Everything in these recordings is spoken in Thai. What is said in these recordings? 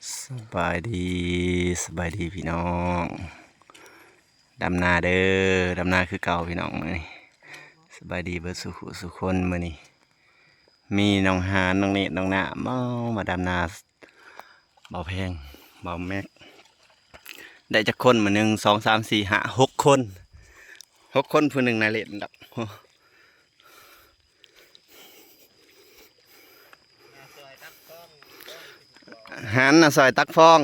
สบายดีพี่น้องดำนาเด้อดำนาคือเก่าพี่น้องมื้อนี้สบายดีเบิดสุคนมื้อนี้มีน้องหานน้องเนตรน้องหน้ามาดำนาเบาแพงเบาแม็กได้จักคนมื้อหนึ่ง2 3 4 5 6 คนผู้หนึ่งน่าเล่นดอกหานน่ะซอยตักฟอง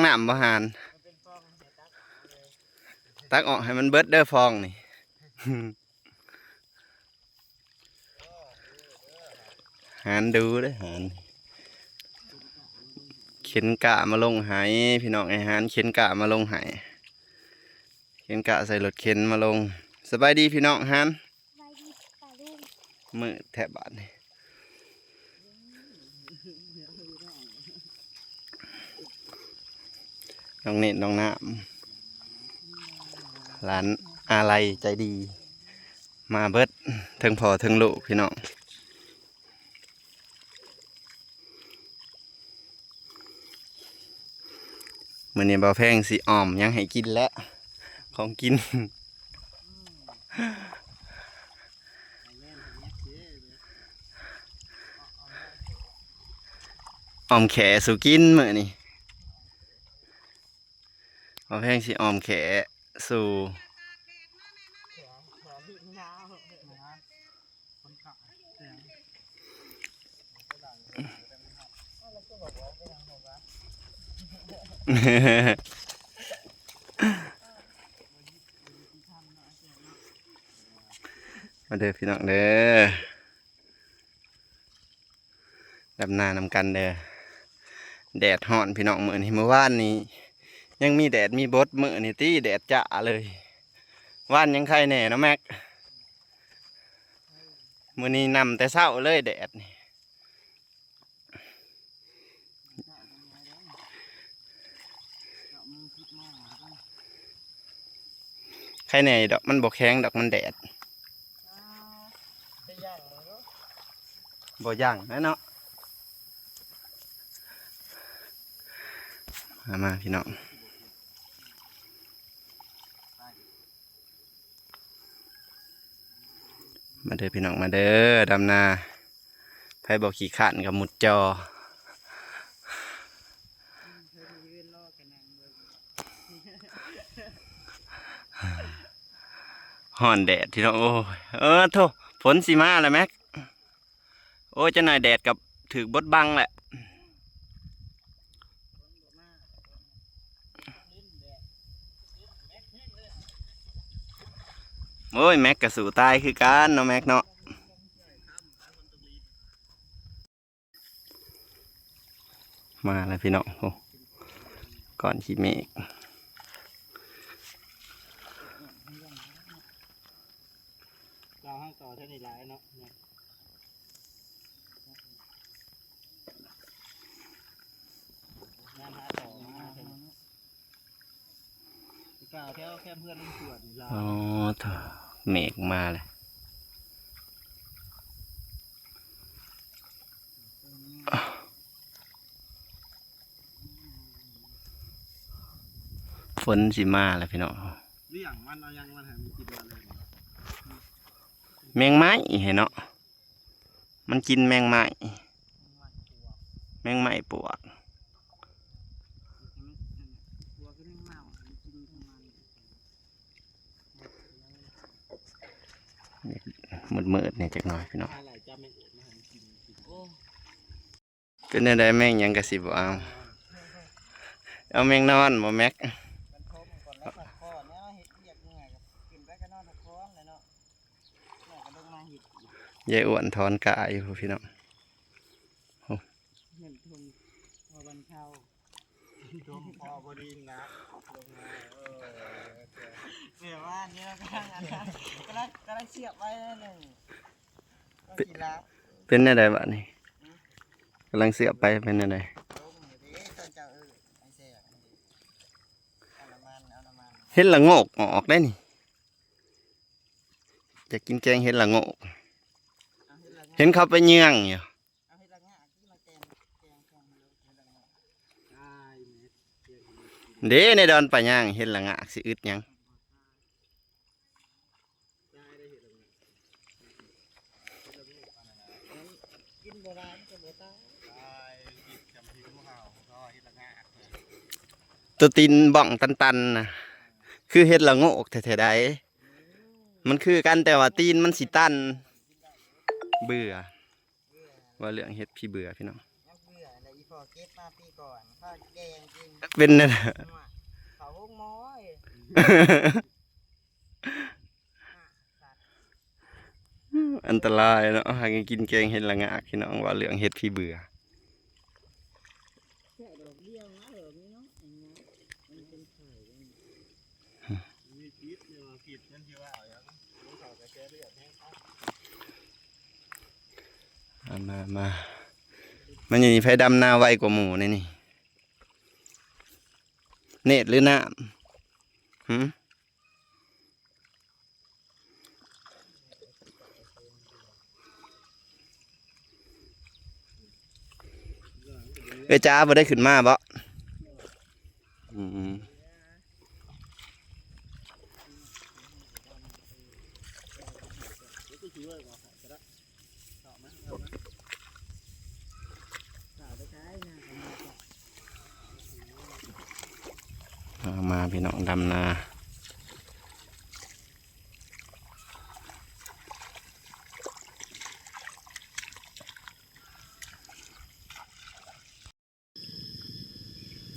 น้ำบ่หานตักออกให้มันเบิดเด้อฟองนี่ หานดูเด้อหานเข็นกะมาลงหายพี่น้องไอ้หานเข็นกะมาลงหายเข็นกะใส่รถเข็นมาลงสบายดีพี่น้องหานมือแทบบาดนี่น้องเน็ตน้องน้ำร้านอะไรใจดีมาเบิดทั้งพ่อทั้งลูกพี่น้องมื้อนี้บ่าวแพงสิอ้อมยังให้กินแล้วของกินอ้อมแขสู่กินมื้อนี้บ่าวแพงสิอ้อมแขสู่มาเด้อพี่น้องเด้อดำนานำกันเด้อแดดฮ้อนพี่น้องมื้อนี้เมื่อวานนี้ยังมีแดดมีบดมื้อนี้ตี้แดดจ้าเลยว่านยังใครแน่เนาะแม็กมื้อนี้นำแต่เช้าเลยแดดนี่ใครแน่ดอกมันบ่แข็งดอกมันแดดบ่ย่างนะเนาะมาพี่น้องมาเด้อพี่น้องมาเด้อดำนาไผบอกขี้ข้านกับหมุดจอฮ้อนแดดพี่น้องโอ้ยโธ่ฝนสิมาแล้วแม็กโอ้ยจะหน่อยแดดกับถือบดบังแหละโอ้ยแม็กกับสู่ตายคือกันเนาะแม็กเนาะมาแล้วพี่น้องก่อนขี้เมฆเราห้างต่อเท่านี้หลายเนาะงานหาต่อมาเท่านี้กล่าวแค่เพื่อนลุงสวนเรา อ๋อเถอะเมฆมาเลยฝนสิมาแล้วพี่น้องเรื่องมันเอายังมันมีกี่วันเลยแมงไม้เห็นเนาะมันกินแมงไม้ปวกมืดเนี่ยจักหน่อยพี่น้องเป็นอะไรแมงยังกระสิบเอาแมงนอนบ่แม็กยายอ้วนถอนกะอยู่พี่น้องเสียว่าเนี่ยก็ได้เสียบไว้หนึ่งเป็นอะไรบ้านี่กำลังเสียบไปเป็นอะไรเห็ดละโงกออกได้นี่จะกินแกงเห็ดละโงกเห็นเขาไปเยื่องอยู่ เด้ในดอนป่าย่างเห็นละงะสิอึดหยังกินโบราณก็บ่ตาย ตัวตีนบ้องตันๆนะคือเห็ดละโงกแท้ๆใดมันคือกันแต่ว่าตีนมันสิตันเบื่อว่าเรื่องเห็ดพี่เบื่อพี่น้อง นักเบื่อแล้วอีพอเก็บมาปีก่อนข้าวแกงกิน เป็นนั่น เขาหกม้อย อันตรายเนาะหากินแกงเห็ดละงากพี่น้องว่าเรื่องเห็ดพี่เบื่อ แค่ดอกเดียวนะเหรอนี่เนาะอันนี้มันเป็นไข่มีพิษเนี่ยพิษนั่นที่ว่าอย่างนี้เขาจะแก้เลือดแห้งครับมามันอยู่ในไฟดำนาไวกว่าหมูนี่เนตรหรือน้ำหืมจ้าบ่ได้ขึ้นมาบ่มาพี่น้องดำนา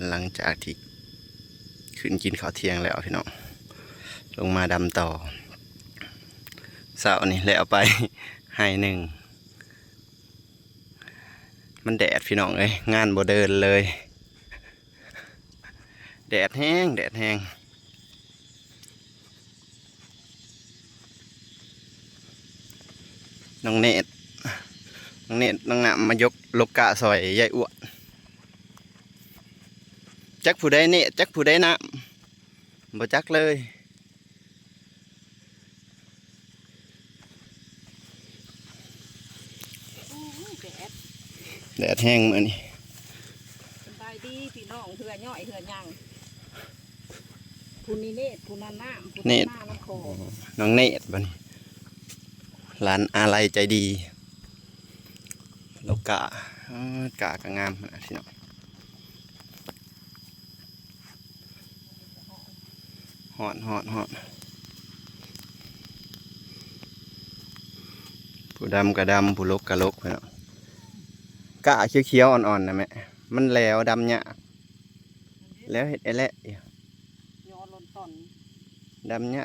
หลังจากที่ขึ้นกินข้าวเที่ยงแล้วพี่น้องลงมาดำต่อเสาร์นี่แล้วไปให้หนึ่งมันแดดพี่น้องเอ้ยงานบ่เดินเลยแดดแห้งน้องเนตน้องหนามมายกลกกะซอยใหญ่อ้วนจักผู้ใดเนตจักผู้ใดน้ำบ่จักเลยแดดแห้งเหมือนนี่สบายดีพี่น้องเหือย่อยเหือย่างผู้นี้เนตผู้นั้นน้ำผู้นั้นน้ำน้ำโค น้องเนตบ่นี่ร้านอะไรใจดีลกกะกะก็งามนะพี่น้องหอดผู้ดำกะดำผู้ลกกะลกพี่น้องกะเขียวๆอ่อนๆนะแม่มันแล้วดำเนี่ยแล้วเห็ดไอ้แหละยอลนตอนดำเนี่ย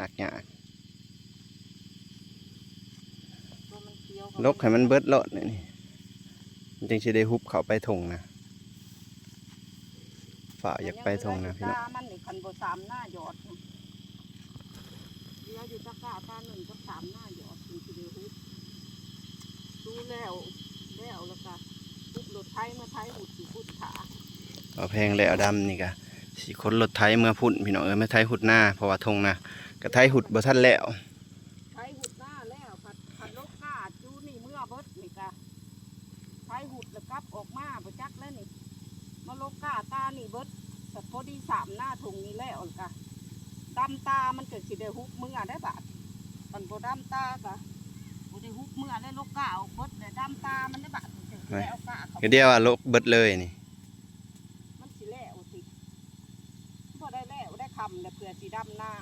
ตัวมันเคี้ยว ลกให้มันเบิดโลดนี่มันจึงจะได้ฮุบเข้าไปทงนะฝ่าอยากไปทงนะพี่น้องมันนี่คันโบสามหน้าหยอดเดี๋ยวอยู่ตะกร้าตาหนึ่งก็สามหน้าหยอดถึงจะได้ฮุบดูแล้วก็ฮุบรถไทยมาไทยหุดสีพุดขาเอาแพงแล้วดำนี่กะสีคนรถไทยเมื่อพุ่นพี่น้องไม่ไทยหุดหน้าเพราะว่าทงนะก็ไทยหุดบ่ทันแล้วไทยหุดหน้าแล้วพันลกกาจูนี่เมื่อเบิดนี่กะไทยหุดแล้วกลับออกมาไปจักแล้วนี่มาลกกาตานี่เบิดแต่พอดีสามหน้าทงนี้แล้วกะดำตามันเกิดสิเดฮุบเมื่อได้บาดมันโบดำตากะโบได้ฮุบเมื่อได้ลกกาออกเบิดแต่ดำตามันได้บาดก็เดียวว่าลกเบิดเลยนี่มันสิแล้วสิบ่ได้แล้วได้คำแต่เผื่อสีดำหน้า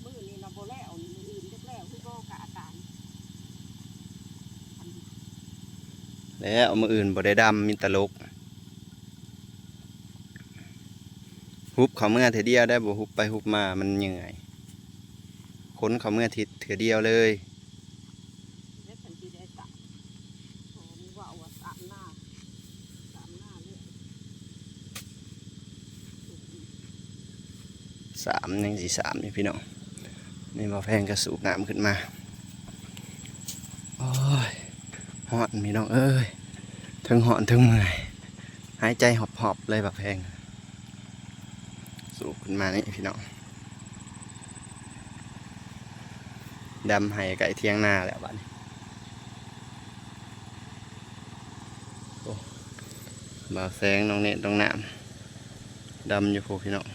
มือนี่นะโบแล้วมืออื่นเล็กแล้วคือโบกะอาการแล้วมืออื่นบ่ได้ดำมีตลกฮุบเขาเมื่อเถื่อเดียวได้บ่ฮุบไปฮุบมามันเหนื่อยค้นเขาเมื่อทิศเถื่อเดียวเลยสามยังสี่สามนี่พี่น้องนี่มาแพงกระสูบน้ำขึ้นมาโอ้ยหอนพี่น้องเอ้ยทั้งหอนทั้งเมื่อยหายใจหอบเลยแบบแพงสูบขึ้นมานี่พี่น้องดำให้ไก่เที่ยงนาแล้วบ้านบ่าวแสงน้องเนตน้องน้ำ ดำอยู่พวกพี่น้อง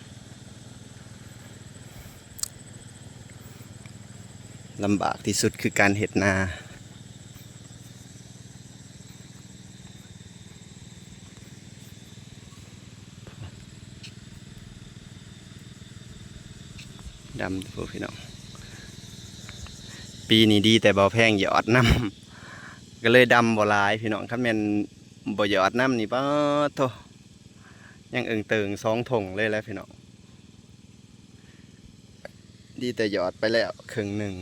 ลำบากที่สุดคือการเห็ดนาดำพวกพี่น้องปีนี้ดีแต่บ่แพงหยอดน้ำก็เลยดำบ่หลายพี่น้องคันแม่นบ่หยอดน้ำนี่ป้าโตยังเอิงเติง2 ถุงเลยแหล้วพี่น้องดีแต่หยอดไปแล้วครึ่งหนึ่ง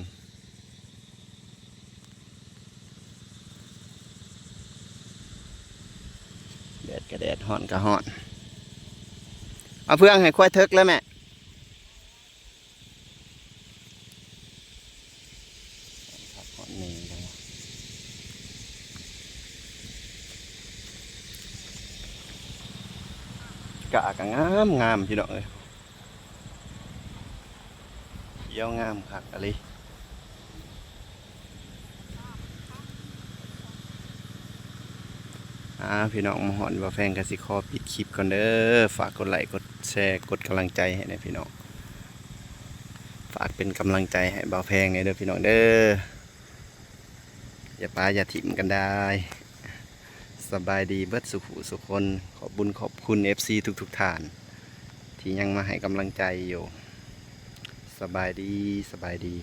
แดดก็แดดฮ้อนก็ฮ้อนเอาเพื่องให้ควายเทิกแล้วแม่ฮ้อนนี่จังวะกะก็งามงามพี่น้องเอ้ยเขียวงามคักอะไรพี่น้องมาหอนว่าแฟนกสิคอปิดคลิปก่อนเด้อฝากกดไลค์กดแชร์กดกำลังใจให้นะพี่น้องฝากเป็นกำลังใจให้บ่าวแพงในเด้อพี่น้องเด้ออย่าป้าอย่าถิ่มกันได้สบายดีเบิดสุขสุขคนขอบบุญขอบคุณ FC ทุกท่านที่ยังมาให้กำลังใจอยู่สบายดี